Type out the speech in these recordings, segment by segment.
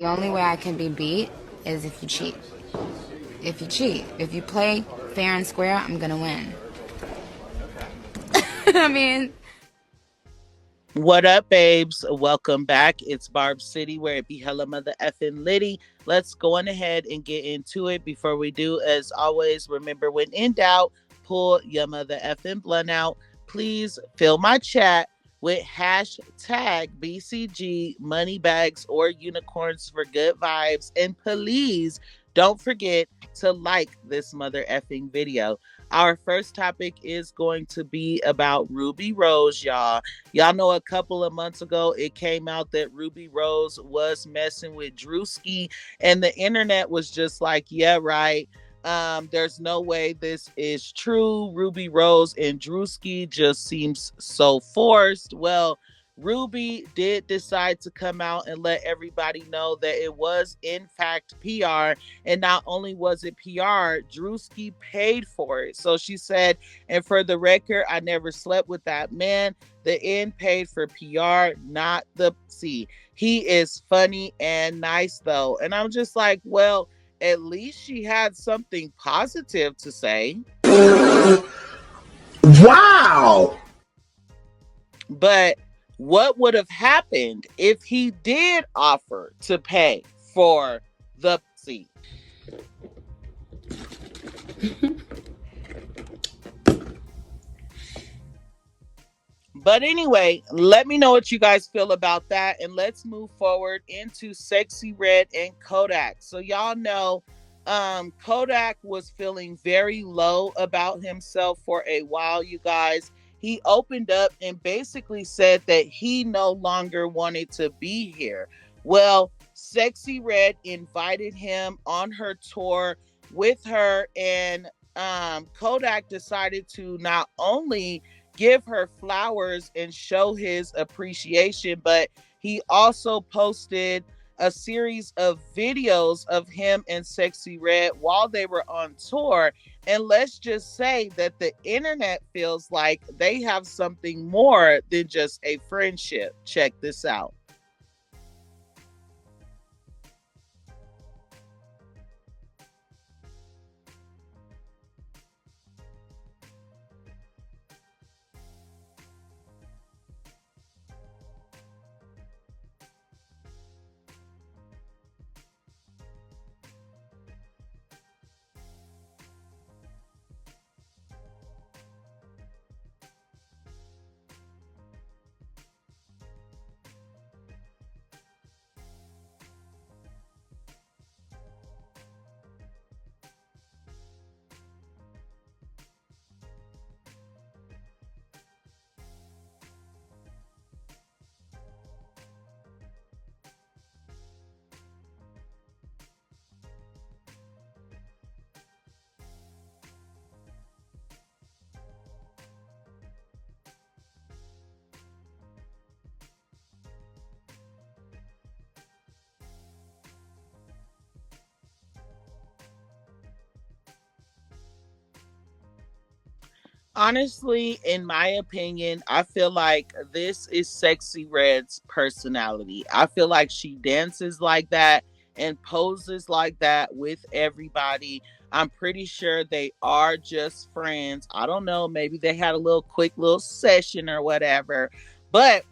The only way I can be beat is if you cheat. If you cheat. If you play fair and square, I'm gonna win. I mean... What up, babes? Welcome back. It's Barb City, where it be hella mother effing litty. Let's go on ahead and get into it. Before we do, as always, remember when in doubt, pull your mother effing blunt out. Please fill my chat with hashtag BCG money bags or unicorns for good vibes. And please don't forget to like this mother effing video. Our first topic is going to be about Rubi Rose, y'all. Y'all know a couple of months ago, it came out that Rubi Rose was messing with Drewski, and the internet was just like, yeah, right. There's no way this is true. Rubi Rose and Drewski just seems so forced. Well, Ruby did decide to come out and let everybody know that it was in fact PR. And not only was it PR, Drewski paid for it. So she said, and for the record, I never slept with that man. The N paid for PR, not the C. He is funny and nice though. And I'm just like, well, at least she had something positive to say. Wow. But what would have happened if he did offer to pay for the seat? But anyway, let me know what you guys feel about that. And let's move forward into Sexyy Red and Kodak. So y'all know Kodak was feeling very low about himself for a while, you guys. He opened up and basically said that he no longer wanted to be here. Well, Sexyy Red invited him on her tour with her, and Kodak decided to not only give her flowers and show his appreciation, but he also posted a series of videos of him and Sexyy Red while they were on tour. And let's just say that the internet feels like they have something more than just a friendship. Check this out. Honestly, in my opinion, I feel like this is Sexyy Red's personality. I feel like she dances like that and poses like that with everybody. I'm pretty sure they are just friends. I don't know, maybe they had a little quick little session or whatever. But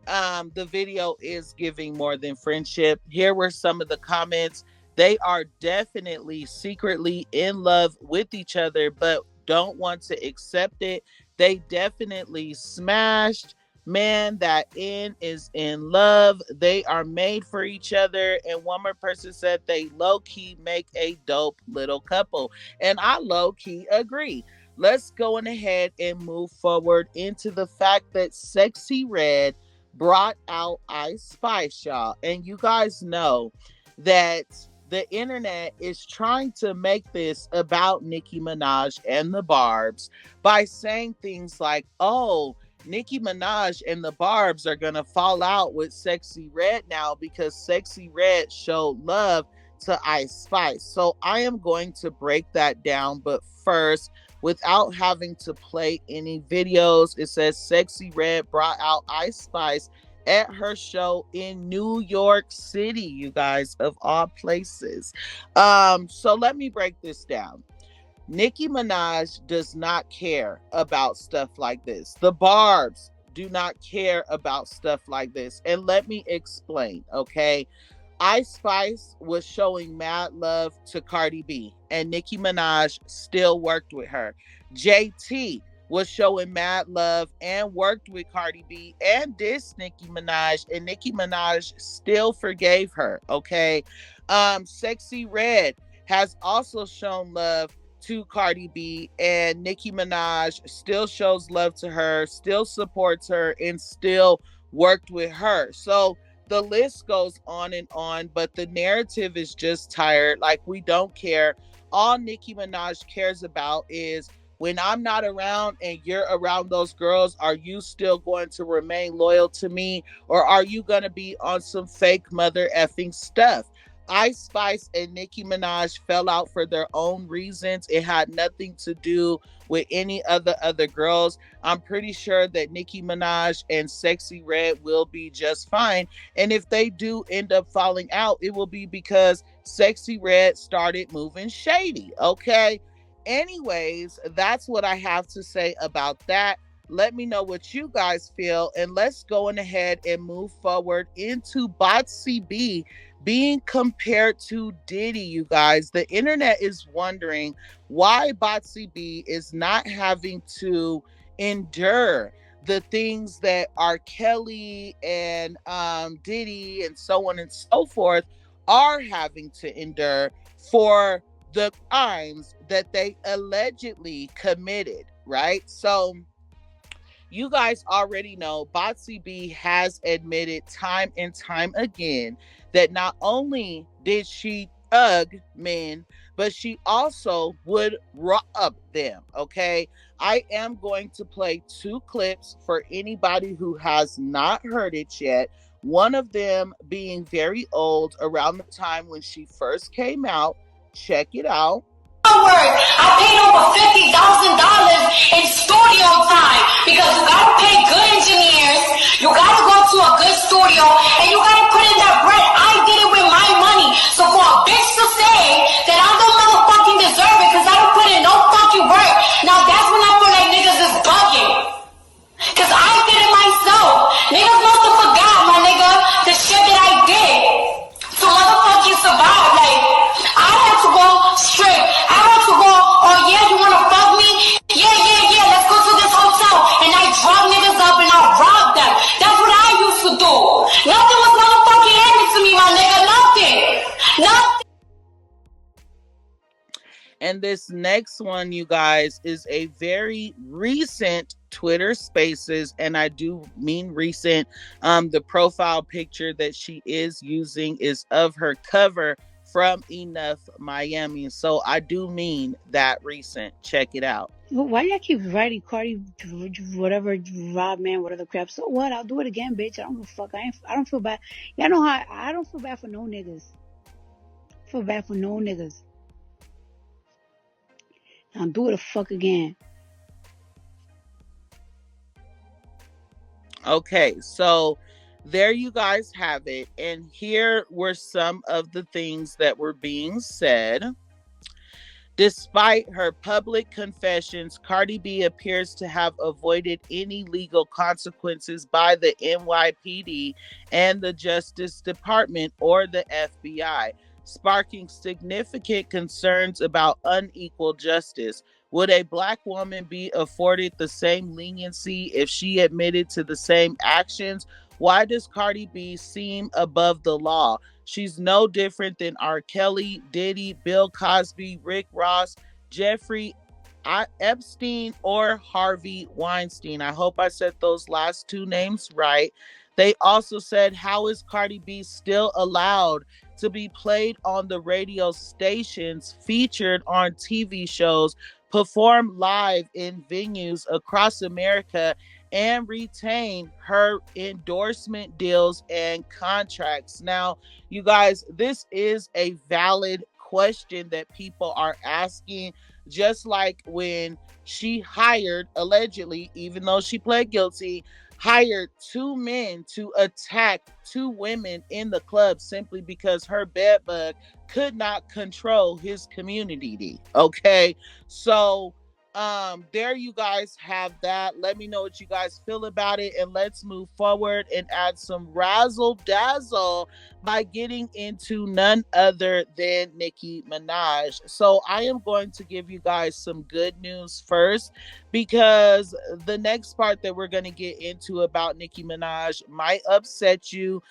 the video is giving more than friendship. Here were some of the comments. They are definitely secretly in love with each other, but don't want to accept it. They definitely smashed. Man, that N is in love. They are made for each other. And one more person said they low key make a dope little couple. And I low key agree. Let's go on ahead and move forward into the fact that Sexyy Red brought out Ice Spice, y'all. And you guys know that the internet is trying to make this about Nicki Minaj and the Barbs by saying things like, oh, Nicki Minaj and the Barbs are going to fall out with Sexyy Red now because Sexyy Red showed love to Ice Spice. So I am going to break that down, but first, without having to play any videos, it says Sexyy Red brought out Ice Spice at her show in New York City, you guys, of all places. So let me break this down. Nicki Minaj does not care about stuff like this. The Barbs do not care about stuff like this. And let me explain, okay? Ice Spice was showing mad love to Cardi B, and Nicki Minaj still worked with her. JT was showing mad love and worked with Cardi B and dissed Nicki Minaj, and Nicki Minaj still forgave her. Okay. Sexyy Red has also shown love to Cardi B, and Nicki Minaj still shows love to her, still supports her, and still worked with her. So the list goes on, but the narrative is just tired. Like, we don't care. All Nicki Minaj cares about is, when I'm not around and you're around those girls, are you still going to remain loyal to me, or are you going to be on some fake mother effing stuff? Ice Spice and Nicki Minaj fell out for their own reasons. It had nothing to do with any other girls. I'm pretty sure that Nicki Minaj and Sexyy Red will be just fine. And if they do end up falling out, it will be because Sexyy Red started moving shady. Okay. Anyways, that's what I have to say about that. Let me know what you guys feel, and let's go on ahead and move forward into Botsy B being compared to Diddy, you guys. The internet is wondering why Botsy B is not having to endure the things that R. Kelly and Diddy and so on and so forth are having to endure for the crimes that they allegedly committed, right? So you guys already know Botsy B has admitted time and time again that not only did she thug men, but she also would rob them. Okay. I am going to play two clips for anybody who has not heard it yet. One of them being very old, around the time when she first came out. Check it out. I paid over $50,000 in studio time because you gotta pay good engineers, you gotta go to a good studio, and you gotta put in that bread. I did it with my money. So for a bitch to say that I don't motherfucking deserve it because I don't put in no fucking work, now that's when I feel like niggas is bugging. Cause I did it myself. Niggas must have forgot, my nigga, the shit that I did to motherfucking survive. Like, I had to go straight. I had to go, oh yeah, you wanna fuck me? Yeah, let's go to this hotel. And I drop niggas up and I rob them. That's what I used to do. Nothing was motherfucking happening to me, my nigga. Nothing. And this next one, you guys, is a very recent Twitter Spaces, and I do mean recent. The profile picture that she is using is of her cover from Enough Miami. So I do mean that recent. Check it out. Why y'all keep writing Cardi, whatever, Rob man, whatever crap? So what? I'll do it again, bitch. I don't give a fuck. I don't feel bad. Y'all know how I don't feel bad for no niggas. I feel bad for no niggas. I'll do it a fuck again. Okay, so there you guys have it. And here were some of the things that were being said. Despite her public confessions, Cardi B appears to have avoided any legal consequences by the NYPD and the Justice Department or the FBI, sparking significant concerns about unequal justice. Would a Black woman be afforded the same leniency if she admitted to the same actions? Why does Cardi B seem above the law? She's no different than R. Kelly, Diddy, Bill Cosby, Rick Ross, Jeffrey Epstein, or Harvey Weinstein. I hope I said those last two names right. They also said, how is Cardi B still allowed to be played on the radio stations, featured on TV shows, perform live in venues across America, and retain her endorsement deals and contracts? Now, you guys, this is a valid question that people are asking, just like when she hired, allegedly, even though she pled guilty, hired two men to attack two women in the club simply because her bedbug could not control his community. Okay. So there you guys have that. Let me know what you guys feel about it, and let's move forward and add some razzle dazzle by getting into none other than Nicki Minaj. So I am going to give you guys some good news first, because the next part that we're going to get into about Nicki Minaj might upset you.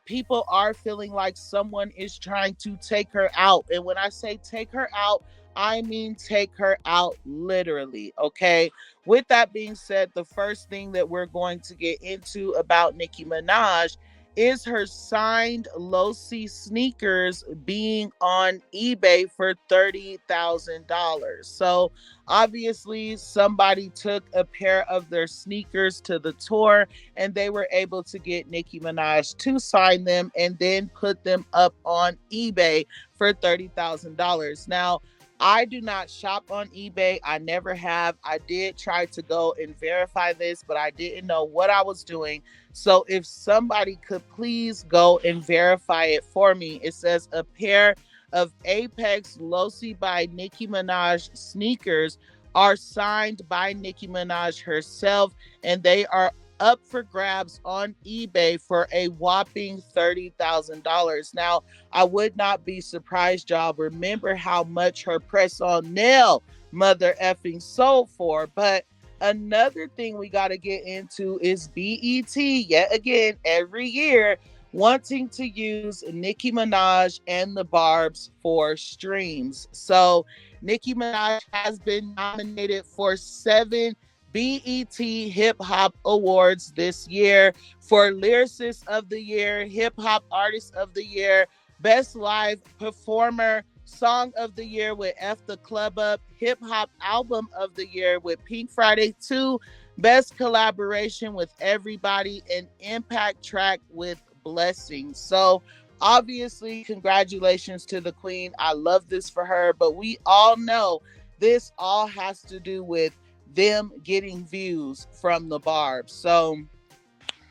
People are feeling like someone is trying to take her out, and when I say take her out, I mean take her out literally, okay? With that being said, the first thing that we're going to get into about Nicki Minaj is her signed low-C sneakers being on eBay for $30,000. So obviously somebody took a pair of their sneakers to the tour, and they were able to get Nicki Minaj to sign them and then put them up on eBay for $30,000. Now, I do not shop on eBay. I never have. I did try to go and verify this, but I didn't know what I was doing. So if somebody could please go and verify it for me. It says a pair of Apex Low-C by Nicki Minaj sneakers are signed by Nicki Minaj herself, and they are up for grabs on eBay for a whopping $30,000. Now, I would not be surprised, y'all. Remember how much her press-on nail mother effing sold for. But another thing we got to get into is BET, yet again, every year, wanting to use Nicki Minaj and the Barbs for streams. So Nicki Minaj has been nominated for 7 BET Hip Hop Awards this year for Lyricist of the Year, Hip Hop Artist of the Year, Best Live Performer, Song of the Year with F the Club Up, Hip Hop Album of the Year with Pink Friday 2, Best Collaboration with Everybody, and Impact Track with Blessing. So obviously, congratulations to the queen. I love this for her, but we all know this all has to do with them getting views from the Barbs. So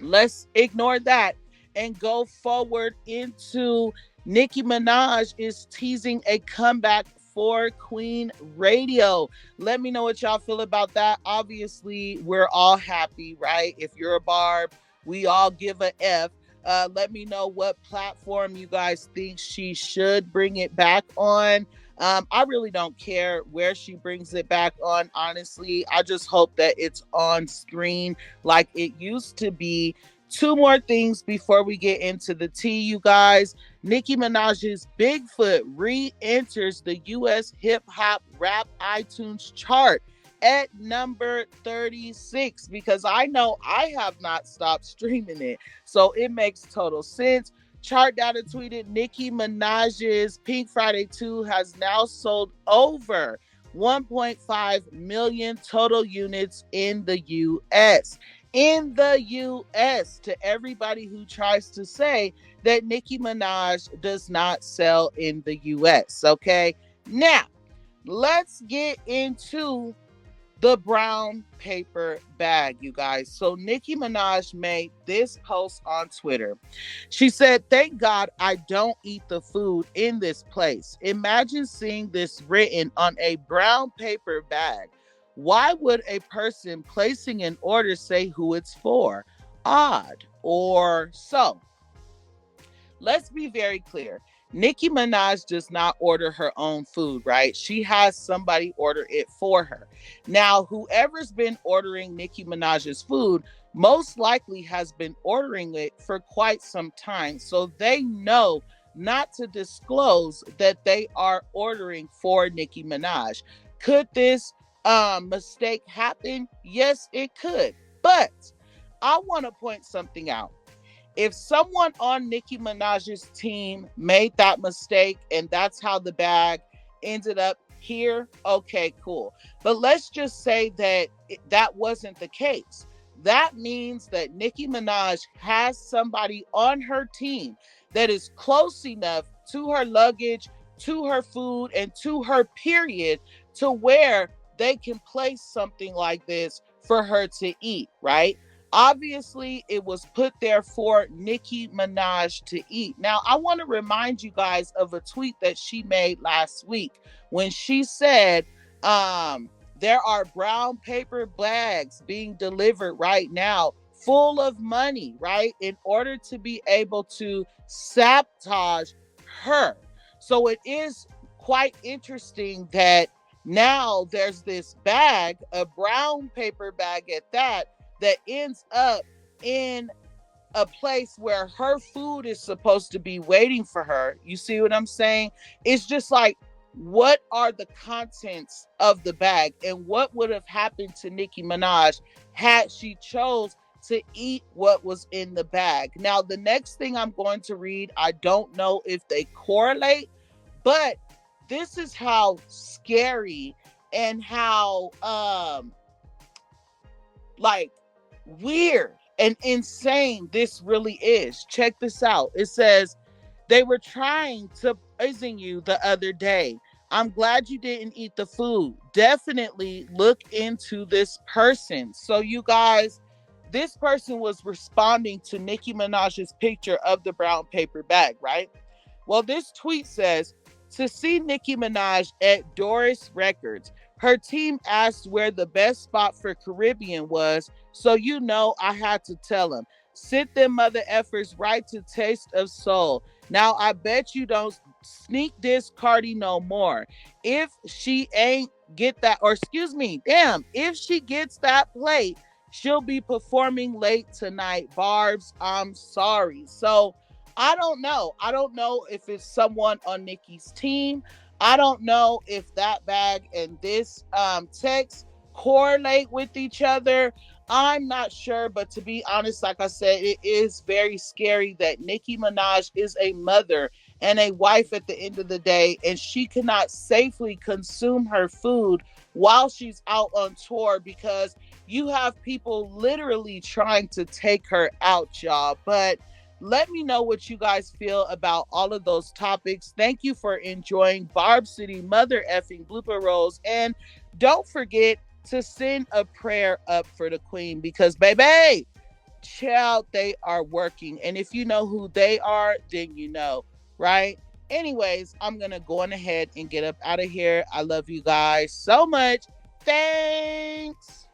let's ignore that and go forward into Nicki Minaj is teasing a comeback for Queen Radio. Let me know what y'all feel about that. Obviously, we're all happy, right? If you're a Barb, we all give a F. Let me know what platform you guys think she should bring it back on. I really don't care where she brings it back on, honestly. I just hope that it's on screen like it used to be. Two more things before we get into the tea, you guys. Nicki Minaj's Bigfoot re-enters the U.S. hip-hop rap iTunes chart at number 36, because I know I have not stopped streaming it. So it makes total sense. Chart Data tweeted Nicki Minaj's Pink Friday 2 has now sold over 1.5 million total units in the U.S. In the U.S., to everybody who tries to say that Nicki Minaj does not sell in the U.S., okay? Now, let's get into the brown paper bag, you guys. So Nicki Minaj made this post on Twitter. She said, "Thank God I don't eat the food in this place. Imagine seeing this written on a brown paper bag. Why would a person placing an order say who it's for? Odd or so." Let's be very clear. Nicki Minaj does not order her own food, right? She has somebody order it for her. Now, whoever's been ordering Nicki Minaj's food most likely has been ordering it for quite some time. So they know not to disclose that they are ordering for Nicki Minaj. Could this mistake happen? Yes, it could. But I want to point something out. If someone on Nicki Minaj's team made that mistake and that's how the bag ended up here, okay, cool. But let's just say that that wasn't the case. That means that Nicki Minaj has somebody on her team that is close enough to her luggage, to her food, and to her period to where they can place something like this for her to eat, right? Obviously, it was put there for Nicki Minaj to eat. Now, I want to remind you guys of a tweet that she made last week when she said, there are brown paper bags being delivered right now full of money, right? In order to be able to sabotage her. So it is quite interesting that now there's this bag, a brown paper bag at that ends up in a place where her food is supposed to be waiting for her. You see what I'm saying? It's just like, what are the contents of the bag, and what would have happened to Nicki Minaj had she chose to eat what was in the bag? Now, the next thing I'm going to read, I don't know if they correlate, but this is how scary and how like weird and insane this really is. Check this out. It says, they were trying to poison you the other day. I'm glad you didn't eat the food. Definitely look into this person. So you guys, this person was responding to Nicki Minaj's picture of the brown paper bag, right? Well, this tweet says, to see Nicki Minaj at Doris Records, her team asked where the best spot for Caribbean was, so you know I had to tell them. Sit them mother effers right to Taste of Soul. Now I bet you don't sneak this Cardi no more. If she ain't get that, or excuse me, damn, if she gets that plate, she'll be performing late tonight. Barb's, I'm sorry. So I don't know. I don't know if it's someone on Nicki's team. I don't know if that bag and this text correlate with each other. I'm not sure, but to be honest, like I said, it is very scary that Nicki Minaj is a mother and a wife at the end of the day, and she cannot safely consume her food while she's out on tour because you have people literally trying to take her out, y'all. But let me know what you guys feel about all of those topics. Thank you for enjoying Barb City Mother Effing Blooper Rolls. And don't forget to send a prayer up for the queen because, baby, child, they are working. And if you know who they are, then you know, right? Anyways, I'm going to go on ahead and get up out of here. I love you guys so much. Thanks.